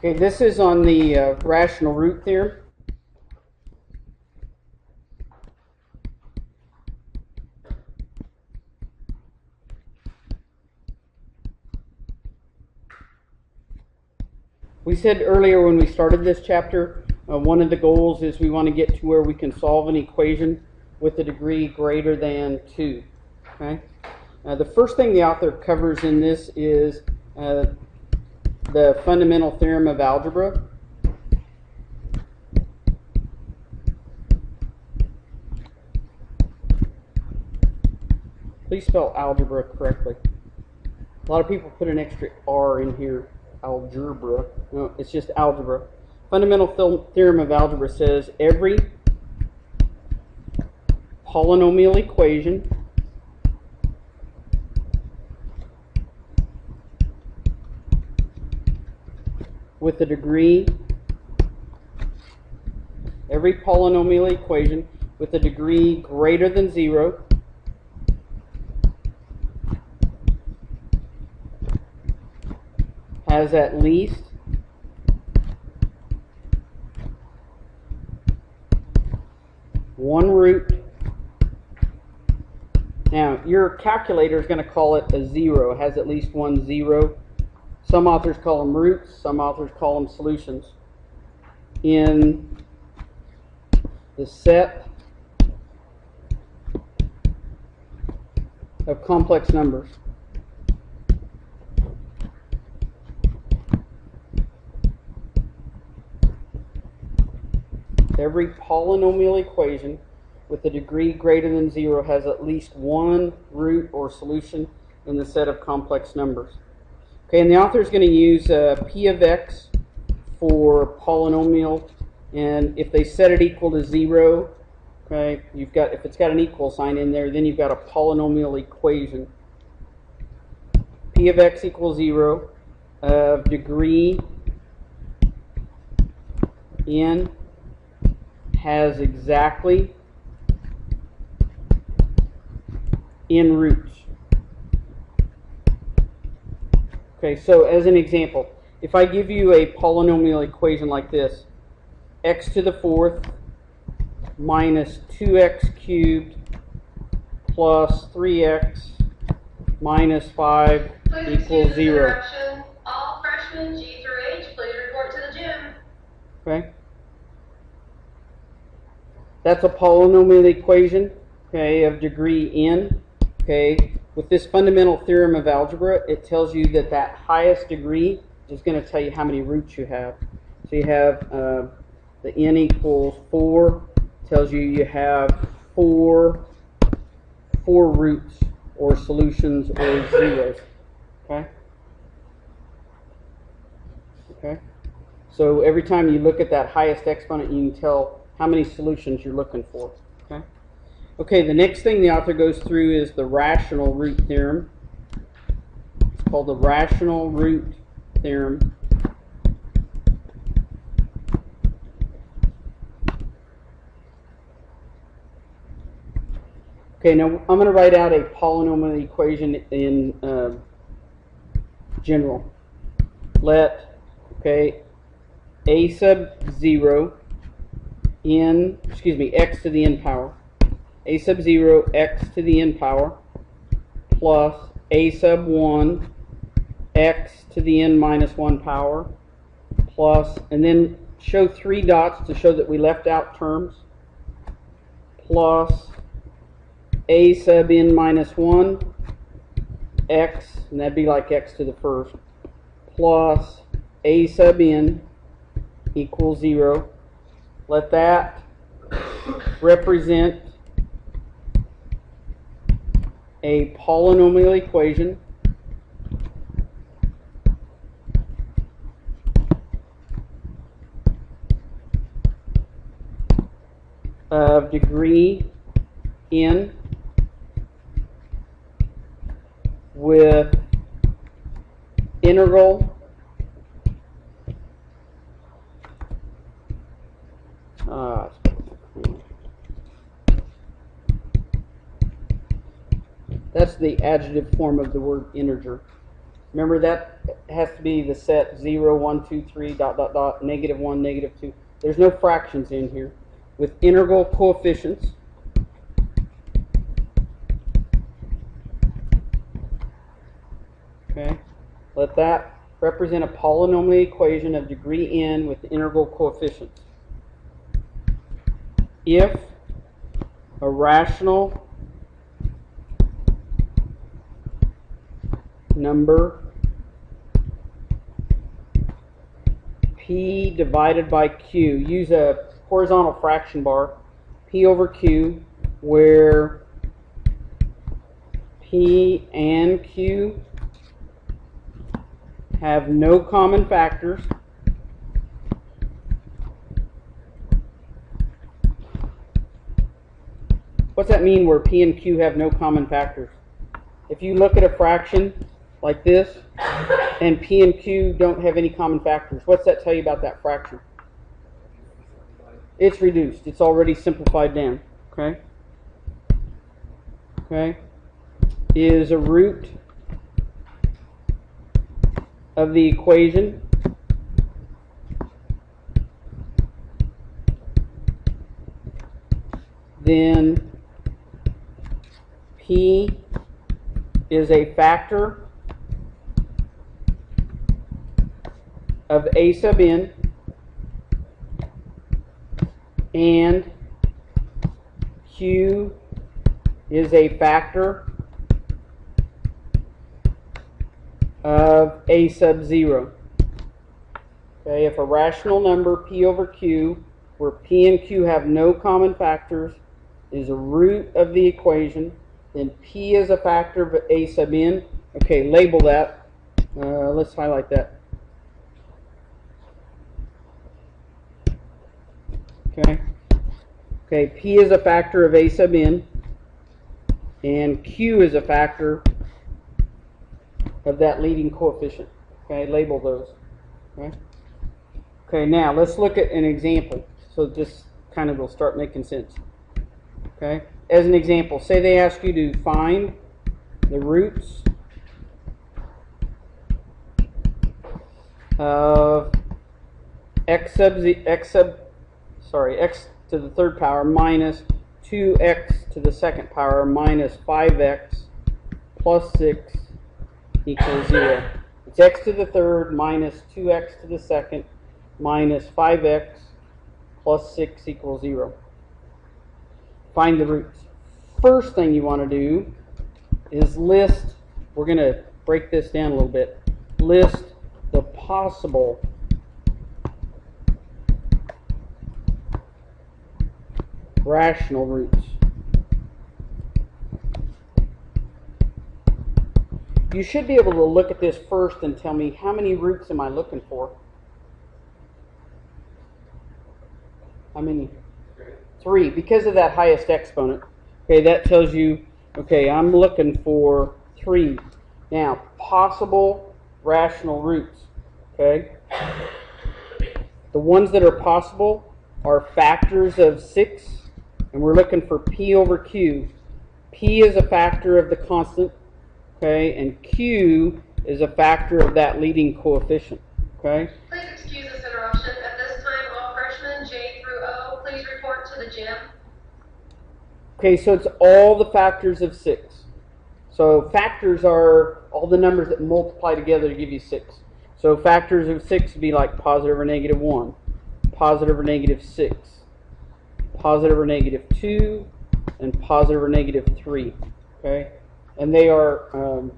Okay, this is on the rational root theorem. We said earlier when we started this chapter, one of the goals is we want to get to where we can solve an equation with a degree greater than 2. Okay? The first thing the author covers in this is the fundamental theorem of algebra. Please spell algebra correctly. A lot of people put an extra R in here. Algebra. No, it's just algebra. Fundamental theorem of algebra says every polynomial equation with a degree, every polynomial equation with a degree greater than 0 has at least one root. Now, your calculator is going to call it a 0. It has at least one 0. Some authors call them roots. Some authors call them solutions. In the set of complex numbers. Every polynomial equation with a degree greater than 0 has at least one root or solution in the set of complex numbers. Okay, and the author is going to use p of x for polynomial, and if they set it equal to 0, okay, you've got, if it's got an equal sign in there, then you've got a polynomial equation. P of x equals 0 of degree n has exactly n roots. Okay, so as an example, if I give you a polynomial equation like this, x to the 4th minus 2x cubed plus 3x minus 5 equals 0. All freshmen G through H, please report to the gym. Okay. That's a polynomial equation, okay, of degree n. Okay, with this fundamental theorem of algebra, it tells you that that highest degree is going to tell you how many roots you have. So you have the n equals 4, tells you you have four roots or solutions or zeros. Okay. Okay. So every time you look at that highest exponent, you can tell how many solutions you're looking for. Okay. Okay, the next thing the author goes through is the rational root theorem. It's called the rational root theorem. Okay, now I'm going to write out a polynomial equation in general. Let, okay, a sub 0 x to the n power, a sub 0 x to the n power plus a sub 1 x to the n minus 1 power plus, and then show 3 dots to show that we left out terms, plus a sub n minus 1 x, and that'd be like x to the first, plus a sub n equals 0. Let that represent a polynomial equation of degree n with integral that's the adjective form of the word integer. Remember that has to be the set 0, 1, 2, 3, dot, dot, dot, negative 1, negative 2. There's no fractions in here. With integral coefficients, okay, let that represent a polynomial equation of degree n with integral coefficients. If a rational number p divided by q, use a horizontal fraction bar, p over q, where p and q have no common factors, what's that mean where p and q have no common factors? If you look at a fraction like this and p and q don't have any common factors, what's that tell you about that fraction? It's reduced. It's already simplified down. Okay? Okay? Is a root of the equation then p is a factor of a sub n and q is a factor of a sub 0. Okay, if a rational number p over q, where p and q have no common factors, is a root of the equation, then p is a factor of a sub n. Okay, label that. Let's highlight that. Okay. Okay, p is a factor of a sub n, and q is a factor of that leading coefficient. Okay, label those. Okay. Okay, now let's look at an example. So this kind of will start making sense. Okay. As an example, say they ask you to find the roots of x to the third power minus 2x to the second power minus 5x plus 6 equals 0. It's x to the third minus 2x to the second minus 5x plus 6 equals 0. Find the roots. First thing you want to do is list, we're going to break this down a little bit, list the possible rational roots. You should be able to look at this first and tell me how many roots am I looking for? How many? 3, because of that highest exponent. Okay, that tells you, okay, I'm looking for 3. Now, possible rational roots. Okay? The ones that are possible are factors of 6, and we're looking for p over q. P is a factor of the constant, okay, and q is a factor of that leading coefficient. Okay? Please excuse this interruption. At this time, all freshmen J through O, please report to the gym. Okay, so it's all the factors of 6. So factors are all the numbers that multiply together to give you 6. So factors of 6 would be like positive or negative 1, positive or negative 6, positive or negative 2, and positive or negative 3. Okay? And they are,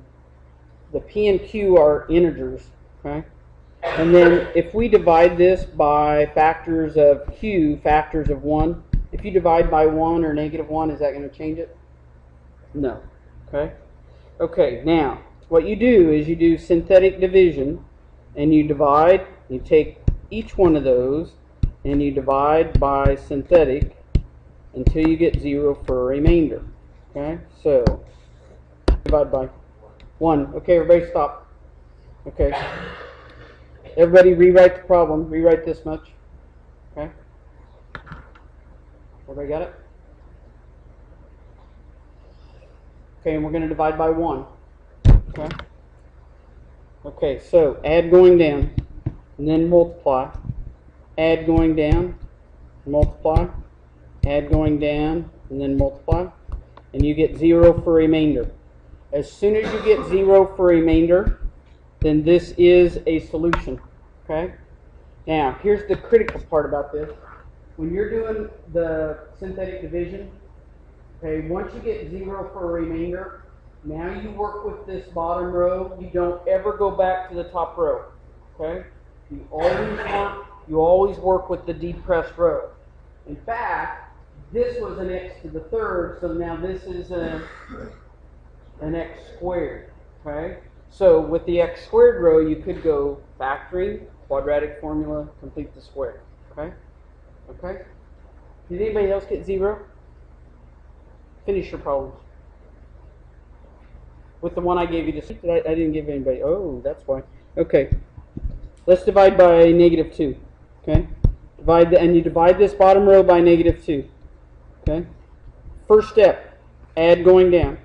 the p and q are integers. Okay? And then if we divide this by factors of q, factors of 1, if you divide by 1 or negative 1, is that going to change it? No. Okay? Okay, now, what you do is you do synthetic division, and you divide, you take each one of those, and you divide by synthetic until you get 0 for a remainder. Okay? So, divide by 1. Okay, everybody stop. Okay. Everybody rewrite the problem. Rewrite this much. Okay? Everybody got it? Okay, and we're going to divide by 1. Okay? Okay, so add going down, and then multiply. Add going down, multiply. Add going down, and then multiply. And you get 0 for remainder. As soon as you get 0 for remainder, then this is a solution. Okay? Now, here's the critical part about this. When you're doing the synthetic division, okay, once you get 0 for a remainder, now you work with this bottom row. You don't ever go back to the top row. Okay? You always work with the depressed row. In fact, this was an x to the third, so now this is an x squared. Okay? So with the x squared row, you could go factoring, quadratic formula, complete the square. Okay? Okay? Did anybody else get 0? Finish your problems. With the one I gave you, I didn't give anybody. Oh, that's why. Okay. Let's divide by -2. Okay? And you divide this bottom row by -2. Okay? First step, add going down.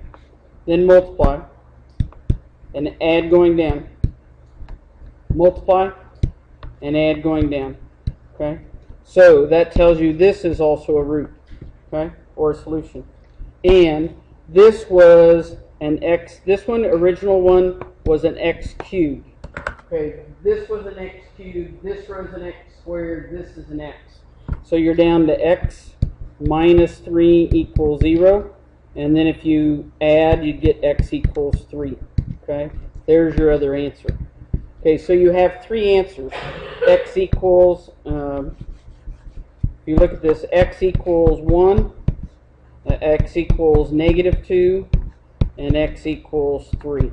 Then multiply. And add going down. Multiply. And add going down. Okay? So that tells you this is also a root. Okay? Or a solution. And this was an x, this one, original one, was an x cubed. Okay, this was an x cubed, this row is an x squared, this is an x. So you're down to x minus 3 equals 0. And then if you add, you'd get x equals 3. Okay, there's your other answer. Okay, so you have 3 answers. X equals, if you look at this, x equals 1, x equals -2, and x equals 3.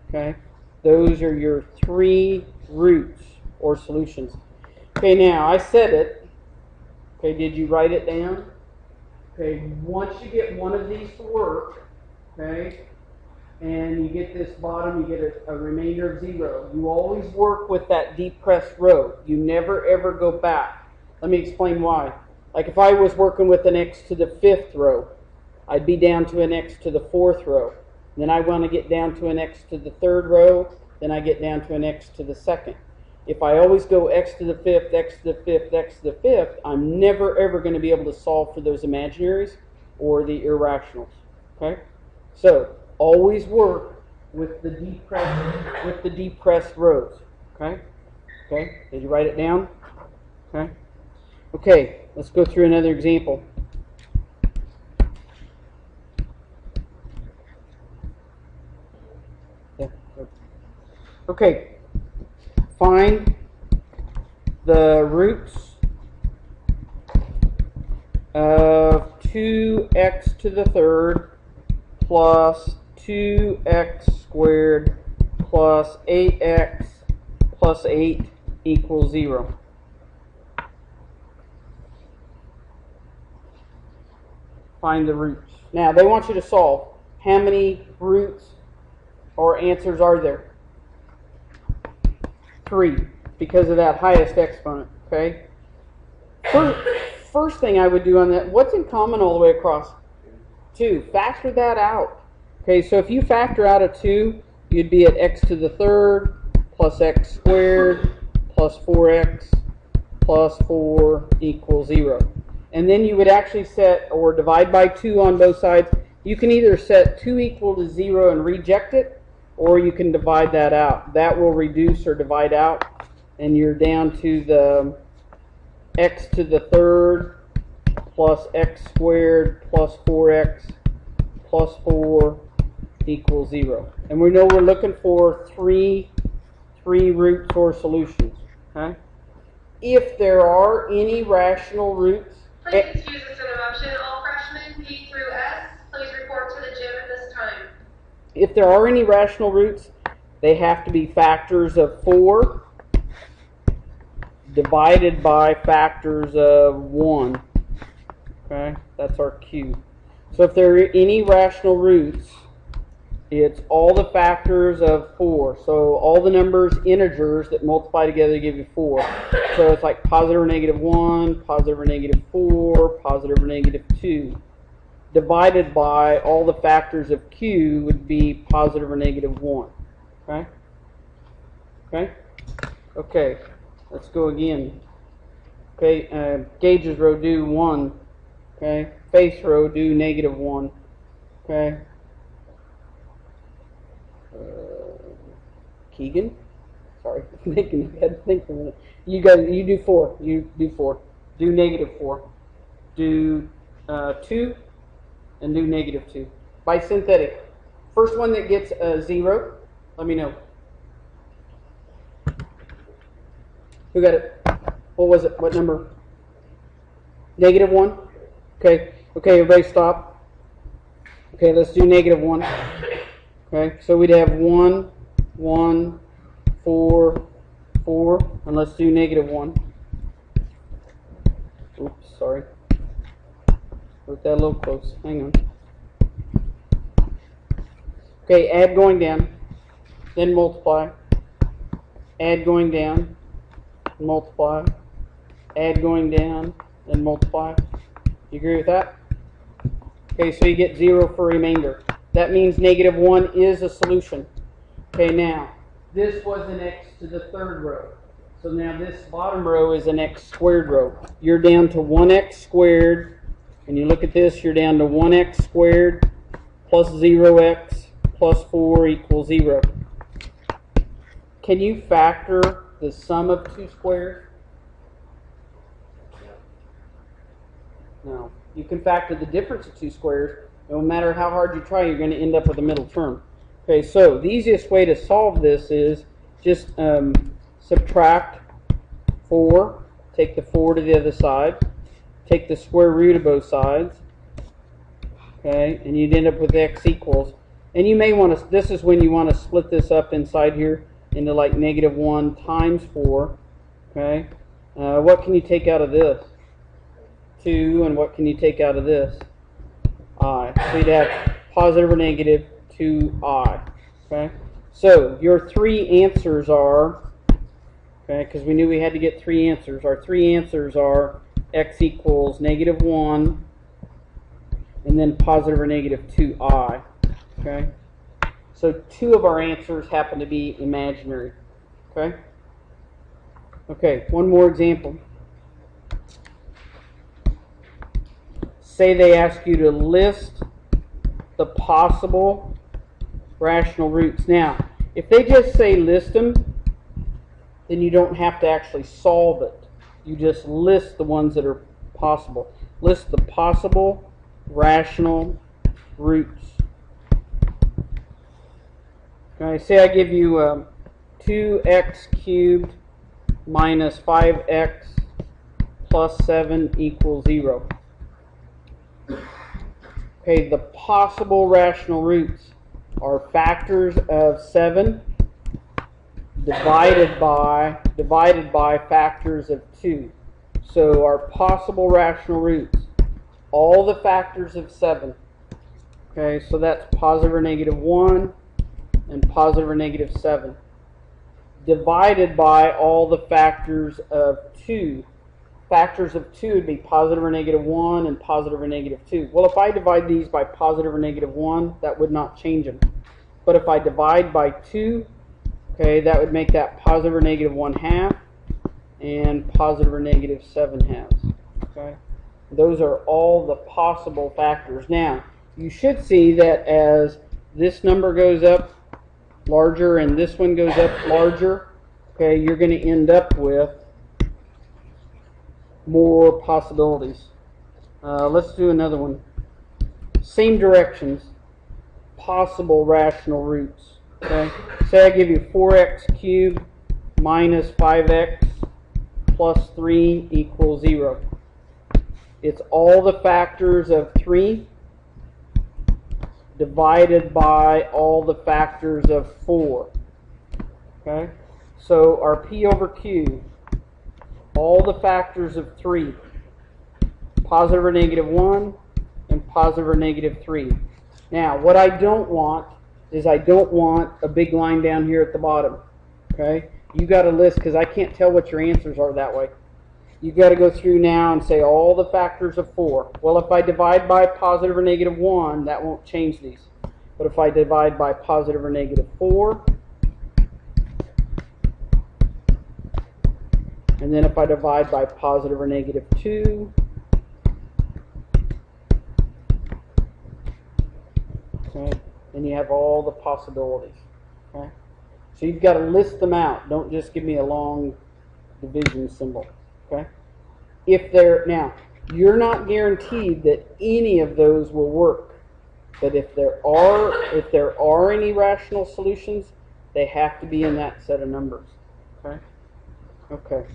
Okay? Those are your 3 roots or solutions. Okay, now I said it. Okay, did you write it down? Okay, once you get one of these to work, okay, and you get this bottom, you get a remainder of 0. You always work with that depressed row. You never ever go back. Let me explain why. Like if I was working with an x to the 5th row, I'd be down to an x to the 4th row. Then I want to get down to an x to the 3rd row, then I get down to an x to the 2nd. If I always go x to the 5th, x to the 5th, x to the 5th, I'm never ever going to be able to solve for those imaginaries or the irrationals. Okay? So, always work with the depressed rows. Okay? Okay? Did you write it down? Okay? Okay, let's go through another example. Okay, find the roots of 2x to the 3rd plus 2x squared plus 8x plus 8 equals 0. Find the roots. Now, they want you to solve. How many roots or answers are there? 3, because of that highest exponent. Okay. First thing I would do on that, what's in common all the way across? 2. Factor that out. Okay, so if you factor out a 2, you'd be at x to the 3rd plus x squared plus 4x plus 4 equals 0. And then you would actually set, or divide by 2 on both sides. You can either set 2 equal to 0 and reject it, or you can divide that out. That will reduce or divide out, and you're down to the x to the 3rd plus x squared plus 4x plus 4 equals 0. And we know we're looking for three roots or solutions. Okay? If there are any rational roots... Please excuse this interruption. All freshmen P through S, please report to the gym at this time. If there are any rational roots, they have to be factors of 4 divided by factors of 1. Okay, that's our Q. So if there are any rational roots, it's all the factors of 4. So all the numbers, integers that multiply together give you 4. So it's like positive or negative 1, positive or negative 4, positive or negative 2. Divided by all the factors of Q would be positive or negative 1. Okay? Okay? Okay, let's go again. Okay, gauges row do 1. Okay, face row do -1. Okay. Keegan? Sorry, I had to think for a minute. You do 4. You do 4. Do -4. Do 2 and do -2. By synthetic. First one that gets a 0, let me know. Who got it? What was it? What number? -1? Okay. Okay, everybody stop. Okay, let's do -1. Okay, so we'd have 1, 1, 4, 4, and let's do -1. Oops, sorry. Wrote that a little close. Hang on. Okay, add going down, then multiply. Add going down, multiply. Add going down, then multiply. You agree with that? Okay, so you get 0 for remainder. That means -1 is a solution. Okay, now, this was an x to the third row. So now this bottom row is an x squared row. You're down to 1x squared. When you look at this, you're down to 1x squared plus 0x plus 4 equals 0. Can you factor the sum of 2 squares? No. You can factor the difference of 2 squares. No matter how hard you try, you're going to end up with a middle term. Okay, so the easiest way to solve this is just subtract 4, take the 4 to the other side, take the square root of both sides, okay, and you'd end up with x equals. And you may want to, this is when you want to split this up inside here into like -1 times 4, okay. What can you take out of this? 2, and what can you take out of this? I. So you'd have positive or negative 2i. Okay. So your 3 answers are, okay, because we knew we had to get 3 answers. Our 3 answers are x equals -1, and then positive or negative 2i. Okay. So 2 of our answers happen to be imaginary. Okay. Okay. One more example. Say they ask you to list the possible rational roots. Now, if they just say list them, then you don't have to actually solve it. You just list the ones that are possible. List the possible rational roots. Okay, say I give you 2x cubed minus 5x plus 7 equals 0. Okay, the possible rational roots are factors of 7 divided by factors of 2. So our possible rational roots, all the factors of 7. Okay, so that's positive or -1 and positive or -7. Divided by all the factors of 2. Factors of 2 would be positive or -1 and positive or -2. Well, if I divide these by positive or -1, that would not change them. But if I divide by 2, okay, that would make that positive or -1/2 and positive or -7/2. Okay, those are all the possible factors. Now, you should see that as this number goes up larger and this one goes up larger, okay, you're going to end up with more possibilities. Let's do another one. Same directions. Possible rational roots. Okay. Say I give you 4x cubed minus 5x plus 3 equals 0. It's all the factors of 3 divided by all the factors of 4. Okay. So our P over Q, all the factors of 3, positive or -1 and positive or -3. Now, what I don't want is I don't want a big line down here at the bottom. Okay? You got to list, because I can't tell what your answers are that way. You got to go through now and say all the factors of 4. Well, if I divide by positive or -1, that won't change these. But if I divide by positive or -4, And then if I divide by positive or negative 2, okay, then you have all the possibilities. Okay? So you've got to list them out. Don't just give me a long division symbol. Okay? Now, you're not guaranteed that any of those will work. But if there are any rational solutions, they have to be in that set of numbers. Okay? Okay.